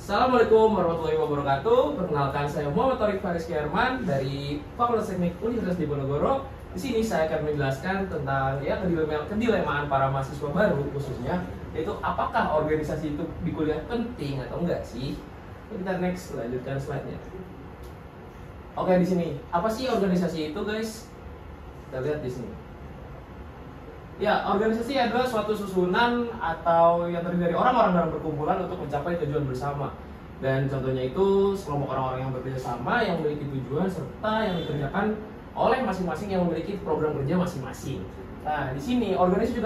Assalamualaikum warahmatullahi wabarakatuh. Perkenalkan, saya Muhammad Thoriq Fariski Herman dari Fakultas Teknik Universitas Diponegoro. Di sini saya akan menjelaskan tentang kedilemaan para mahasiswa baru khususnya, yaitu apakah organisasi itu di kuliah penting atau enggak sih? Kita next, lanjutkan slide-nya. Oke, di sini apa sih organisasi itu, guys? Kita lihat di sini. Ya, organisasi adalah suatu susunan atau yang terdiri dari orang-orang dalam perkumpulan untuk mencapai tujuan bersama. Dan contohnya itu sekelompok orang-orang yang bekerja sama, yang memiliki tujuan, serta yang dikerjakan oleh masing-masing yang memiliki program kerja masing-masing. Nah, di sini organisasi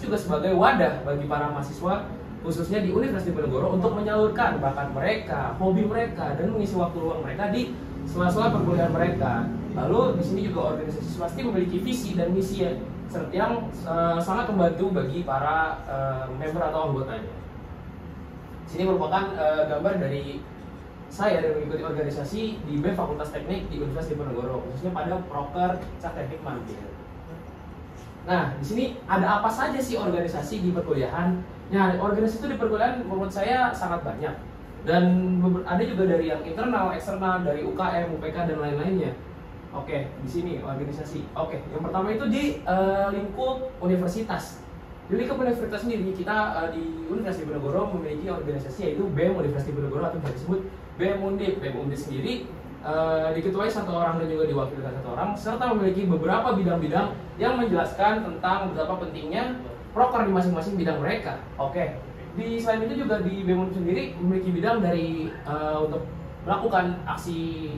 juga sebagai wadah bagi para mahasiswa, khususnya di Universitas Diponegoro, untuk menyalurkan bakat mereka, hobi mereka, dan mengisi waktu luang mereka di sela-sela perkuliahan mereka. Lalu di sini juga organisasi pasti memiliki visi dan misi yang sangat membantu bagi para member atau anggotanya. Sini merupakan gambar dari saya yang mengikuti organisasi di BEM Fakultas Teknik di Universitas Diponegoro, khususnya pada proker Cak Teknik Mampir. Nah, di sini ada apa saja sih organisasi di perkuliahan? Nah, organisasi itu di perkuliahan menurut saya sangat banyak, dan ada juga dari yang internal, eksternal, dari UKM, UPK, dan lain-lainnya. Oke, di sini organisasi. Oke, yang pertama itu di lingkup universitas. Di lingkup universitas sendiri, kita di Universitas Diponegoro memiliki organisasi yaitu BEM Universitas Diponegoro, atau bisa disebut BEM Undip. BEM Undip sendiri diketuai satu orang dan juga diwakilkan satu orang, serta memiliki beberapa bidang-bidang yang menjelaskan tentang betapa pentingnya proker di masing-masing bidang mereka. Oke, di selain itu juga di BEM Undip sendiri memiliki bidang dari untuk melakukan aksi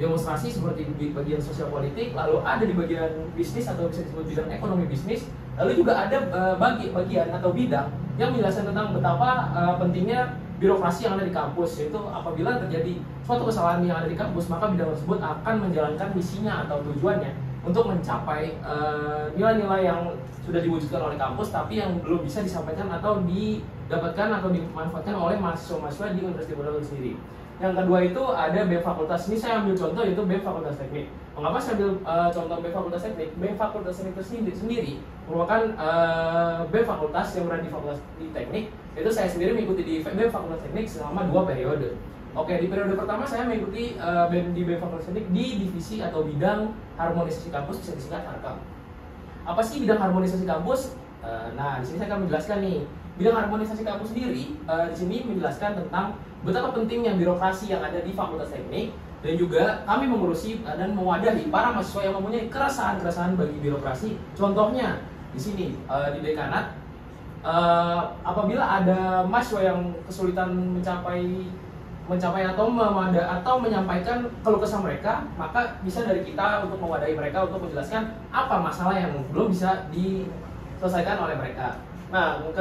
demonstrasi seperti di bagian sosial politik, lalu ada di bagian bisnis atau bisa disebut bidang ekonomi bisnis, lalu juga ada bagian atau bidang yang menjelaskan tentang betapa pentingnya birokrasi yang ada di kampus, yaitu apabila terjadi suatu kesalahan yang ada di kampus, maka bidang tersebut akan menjalankan misinya atau tujuannya untuk mencapai nilai-nilai yang sudah diwujudkan oleh kampus tapi yang belum bisa disampaikan atau didapatkan atau dimanfaatkan oleh mahasiswa-mahasiswa di Universitas Diponegoro sendiri. Yang kedua itu ada BEM Fakultas. Ini saya ambil contoh yaitu BEM Fakultas Teknik. Mengapa saya ambil contoh BEM Fakultas Teknik? BEM Fakultas Teknik itu sendiri merupakan BEM Fakultas yang berada di Fakultas Teknik. Itu saya sendiri mengikuti di BEM Fakultas Teknik selama 2 periode. Oke, di periode pertama saya mengikuti di BEM Fakultas Teknik di divisi atau bidang harmonisasi kampus, bisa disingkat HARKAM. Apa sih bidang harmonisasi kampus? Nah, di sini saya akan menjelaskan nih. Bidang harmonisasi kampus sendiri di sini menjelaskan tentang betapa pentingnya birokrasi yang ada di Fakultas Teknik, dan juga kami mengurusi dan mewadahi para mahasiswa yang mempunyai keresahan bagi birokrasi. Contohnya di sini di dekanat, apabila ada mahasiswa yang kesulitan mencapai atau menyampaikan keluh kesah mereka, maka bisa dari kita untuk mewadahi mereka untuk menjelaskan apa masalah yang belum bisa diselesaikan oleh mereka. Nah, yang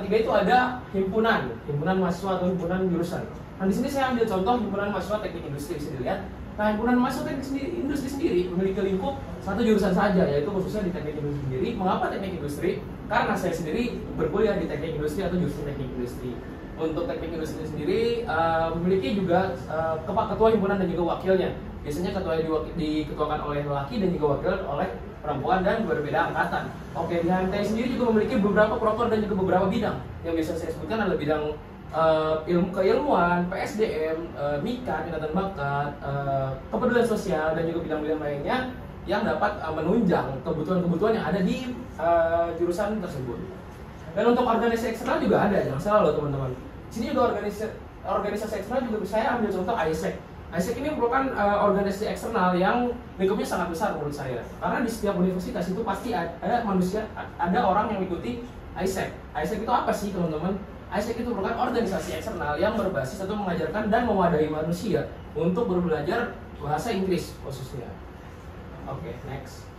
ketiga itu ada himpunan mahasiswa atau himpunan jurusan. Nah, di sini saya ambil contoh himpunan mahasiswa teknik industri, bisa dilihat. Nah, himpunan mahasiswa teknik industri sendiri memiliki lingkup satu jurusan saja, yaitu khususnya di teknik industri sendiri. Mengapa teknik industri? Karena saya sendiri berkuliah di teknik industri atau jurusan teknik industri. Untuk teknik industri sendiri memiliki juga ketua himpunan dan juga wakilnya. Biasanya ketua diketuakan oleh lelaki dan juga wakil oleh perempuan dan berbeda angkatan. Oke, di HMTI sendiri juga memiliki beberapa proker dan juga beberapa bidang. Yang biasa saya sebutkan adalah bidang ilmu keilmuan, PSDM, MIKA, minatan bakat, kepedulian sosial, dan juga bidang-bidang lainnya yang dapat menunjang kebutuhan-kebutuhan yang ada di jurusan tersebut. Dan untuk organisasi eksternal juga ada, jangan salah loh teman-teman. Di sini juga organisasi eksternal juga saya ambil contoh AIESEC. AIESEC ini merupakan organisasi eksternal yang lingkupnya sangat besar menurut saya. Karena di setiap universitas itu pasti ada orang yang mengikuti AIESEC. AIESEC itu apa sih teman-teman? AIESEC itu merupakan organisasi eksternal yang berbasis atau mengajarkan dan mewadahi manusia untuk belajar bahasa Inggris khususnya. Oke, next.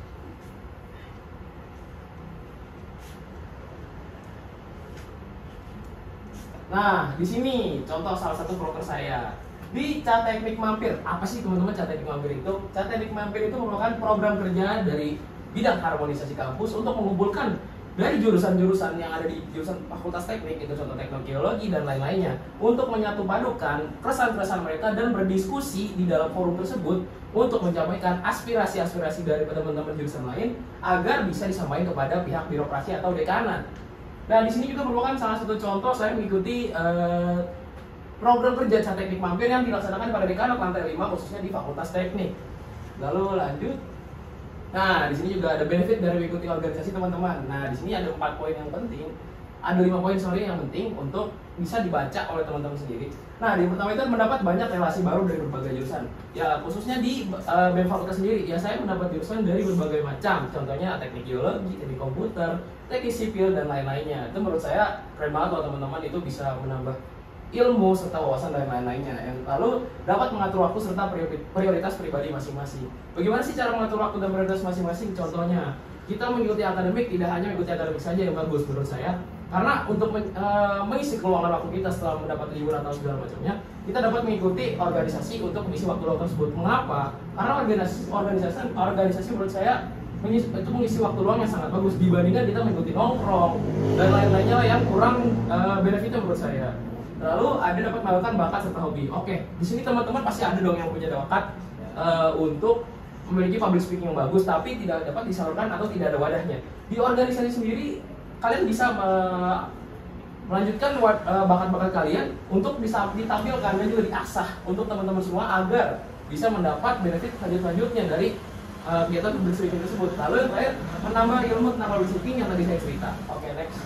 Nah, di sini contoh salah satu proker saya di Cak Teknik Mampir. Apa sih teman-teman Cak Teknik Mampir itu? Cak Teknik Mampir itu merupakan program kerja dari bidang harmonisasi kampus untuk mengumpulkan dari jurusan-jurusan yang ada di jurusan Fakultas Teknik, itu contoh teknik geologi dan lain-lainnya, untuk menyatupadukan keresahan-keresahan mereka dan berdiskusi di dalam forum tersebut untuk menyampaikan aspirasi-aspirasi dari teman-teman jurusan lain agar bisa disampaikan kepada pihak birokrasi atau dekanat. Nah, di sini juga merupakan salah satu contoh saya mengikuti program kerja teknik mampir yang dilaksanakan pada dekanat lantai 5 khususnya di Fakultas Teknik. Lalu lanjut. Nah, di sini juga ada benefit dari mengikuti organisasi teman-teman. Nah, di sini ada 4 poin yang penting. Ada 5 poin yang penting untuk bisa dibaca oleh teman-teman sendiri. Nah, yang pertama itu mendapat banyak relasi baru dari berbagai jurusan. Ya, khususnya di BEM Fakultas sendiri, ya saya mendapat jurusan dari berbagai macam. Contohnya teknik geologi, teknik komputer, teknik sipil, dan lain-lainnya. Itu menurut saya keren banget kalau teman-teman itu bisa menambah ilmu serta wawasan dan lain-lainnya. Yang lalu dapat mengatur waktu serta prioritas pribadi masing-masing. Bagaimana sih cara mengatur waktu dan prioritas masing-masing? Contohnya, kita mengikuti akademik tidak hanya mengikuti akademik saja yang bagus menurut saya. Karena untuk mengisi keluangan waktu kita setelah mendapat libur atau segala macamnya, kita dapat mengikuti organisasi untuk mengisi waktu luang tersebut. Mengapa? Karena organisasi menurut saya itu mengisi waktu luang yang sangat bagus dibandingkan kita mengikuti nongkrong dan lain-lainnya yang kurang benefitnya menurut saya. Lalu ada dapat melakukan bakat serta hobi. Oke, di sini teman-teman pasti ada dong yang punya bakat untuk memiliki public speaking yang bagus, tapi tidak dapat disalurkan atau tidak ada wadahnya. Di organisasi sendiri, kalian bisa melanjutkan bakat-bakat kalian untuk bisa ditampilkan dan juga diasah untuk teman-teman semua agar bisa mendapat benefit selanjutnya dari kegiatan public speaking tersebut. Lalu yang terakhir, menambah ilmu tentang public speaking yang tadi saya cerita. Oke, next.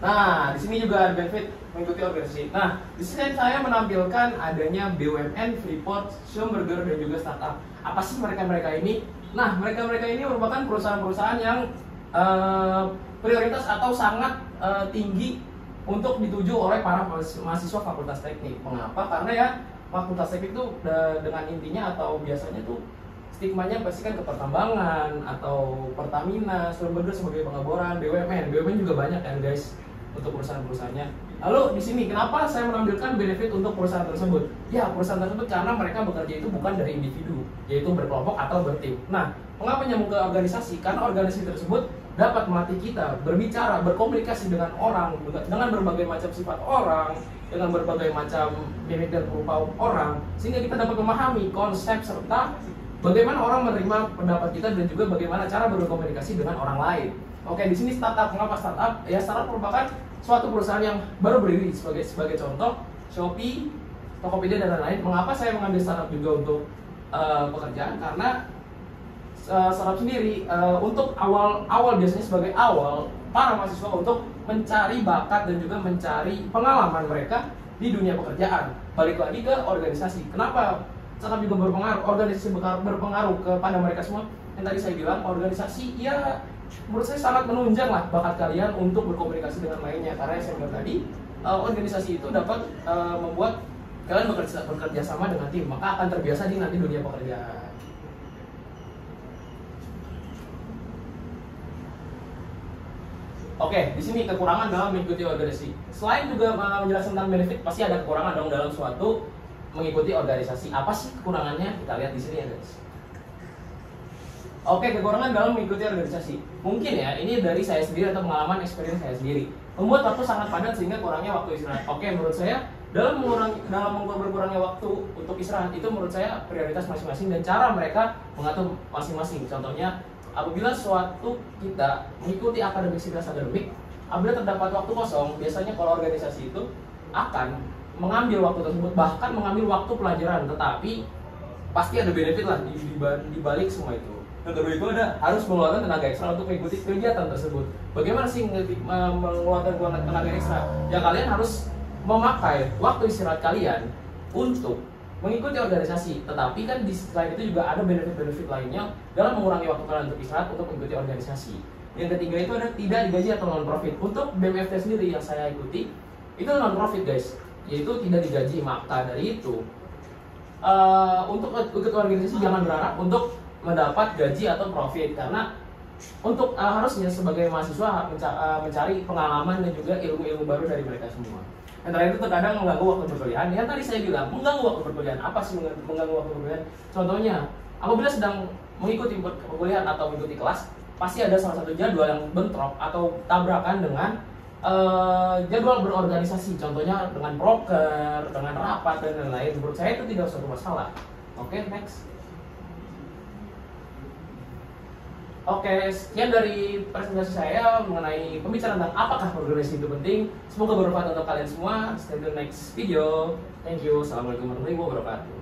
Nah, di sini juga ada benefit mengikuti organisasi. Nah, di sini saya menampilkan adanya BUMN, Freeport, Schlumberger, dan juga startup. Apa sih mereka-mereka ini? Nah, mereka-mereka ini merupakan perusahaan-perusahaan yang prioritas atau sangat tinggi untuk dituju oleh para mahasiswa Fakultas Teknik. Mengapa? Karena ya Fakultas Teknik itu dengan intinya atau biasanya tuh stigmanya pasti kan ke pertambangan atau Pertamina, Schlumberger sebagai pengeboran, BUMN juga banyak kan guys untuk perusahaan-perusahaannya. Lalu di sini kenapa saya menampilkan benefit untuk perusahaan tersebut? Ya, perusahaan tersebut karena mereka bekerja itu bukan dari individu, yaitu berkelompok atau bertim. Nah, mengapa nyambung ke organisasi? Karena organisasi tersebut dapat melatih kita berbicara, berkomunikasi dengan orang, dengan berbagai macam sifat orang, dengan berbagai macam mimik dan rupa orang, sehingga kita dapat memahami konsep serta bagaimana orang menerima pendapat kita dan juga bagaimana cara berkomunikasi dengan orang lain. Oke, di sini startup. Mengapa startup? Ya, startup merupakan suatu perusahaan yang baru berdiri sebagai contoh Shopee, Tokopedia, dan lain-lain. Mengapa saya mengambil startup juga untuk pekerjaan? Karena startup sendiri untuk awal biasanya sebagai awal para mahasiswa untuk mencari bakat dan juga mencari pengalaman mereka di dunia pekerjaan. Balik lagi ke organisasi. Kenapa startup juga berpengaruh? Organisasi berpengaruh kepada mereka semua. Yang tadi saya bilang, organisasi ya menurut saya sangat menunjang lah bakat kalian untuk berkomunikasi dengan lainnya. Karena yang saya bilang tadi, organisasi itu dapat membuat kalian bekerja sama dengan tim, maka akan terbiasa di nanti dunia pekerjaan. Oke, di sini kekurangan dalam mengikuti organisasi. Selain juga menjelaskan tentang benefit, pasti ada kekurangan dong dalam suatu mengikuti organisasi. Apa sih kekurangannya? Kita lihat di sini ya guys. Oke, kekurangan dalam mengikuti organisasi. Mungkin ya, ini dari saya sendiri atau pengalaman experience saya sendiri. Membuat waktu sangat padat sehingga kurangnya waktu istirahat. Oke, menurut saya dalam berkurangnya waktu untuk istirahat itu menurut saya prioritas masing-masing dan cara mereka mengatur masing-masing. Contohnya, apabila suatu kita mengikuti akademik, apabila terdapat waktu kosong, biasanya kalau organisasi itu akan mengambil waktu tersebut, bahkan mengambil waktu pelajaran, tetapi pasti ada benefit lah di balik semua itu. Yang kedua itu harus mengeluarkan tenaga ekstra untuk mengikuti kegiatan tersebut. Bagaimana sih mengeluarkan tenaga ekstra? Ya kalian harus memakai waktu istirahat kalian untuk mengikuti organisasi. Tetapi kan di selain itu juga ada benefit-benefit lainnya dalam mengurangi waktu kalian untuk istirahat untuk mengikuti organisasi. Yang ketiga itu ada tidak digaji atau non-profit. Untuk BMFT sendiri yang saya ikuti, itu non-profit guys, yaitu tidak digaji. Maka dari itu untuk ikut organisasi jangan berharap untuk mendapat gaji atau profit, karena untuk harusnya sebagai mahasiswa mencari pengalaman dan juga ilmu-ilmu baru dari mereka semua. Yang terakhir itu terkadang mengganggu waktu perkuliahan. Yang tadi saya bilang mengganggu waktu perkuliahan. Apa sih mengganggu waktu perkuliahan? Contohnya, apabila sedang mengikuti perkuliahan atau mengikuti kelas, pasti ada salah satu jadwal yang bentrok atau tabrakan dengan jadwal berorganisasi. Contohnya dengan proker, dengan rapat dan lain-lain. Menurut saya itu tidak suatu masalah. Oke, next. Oke, sekian dari presentasi saya mengenai pembicaraan tentang apakah organisasi itu penting. Semoga bermanfaat untuk kalian semua. Stay tuned next video. Thank you. Assalamualaikum warahmatullahi wabarakatuh.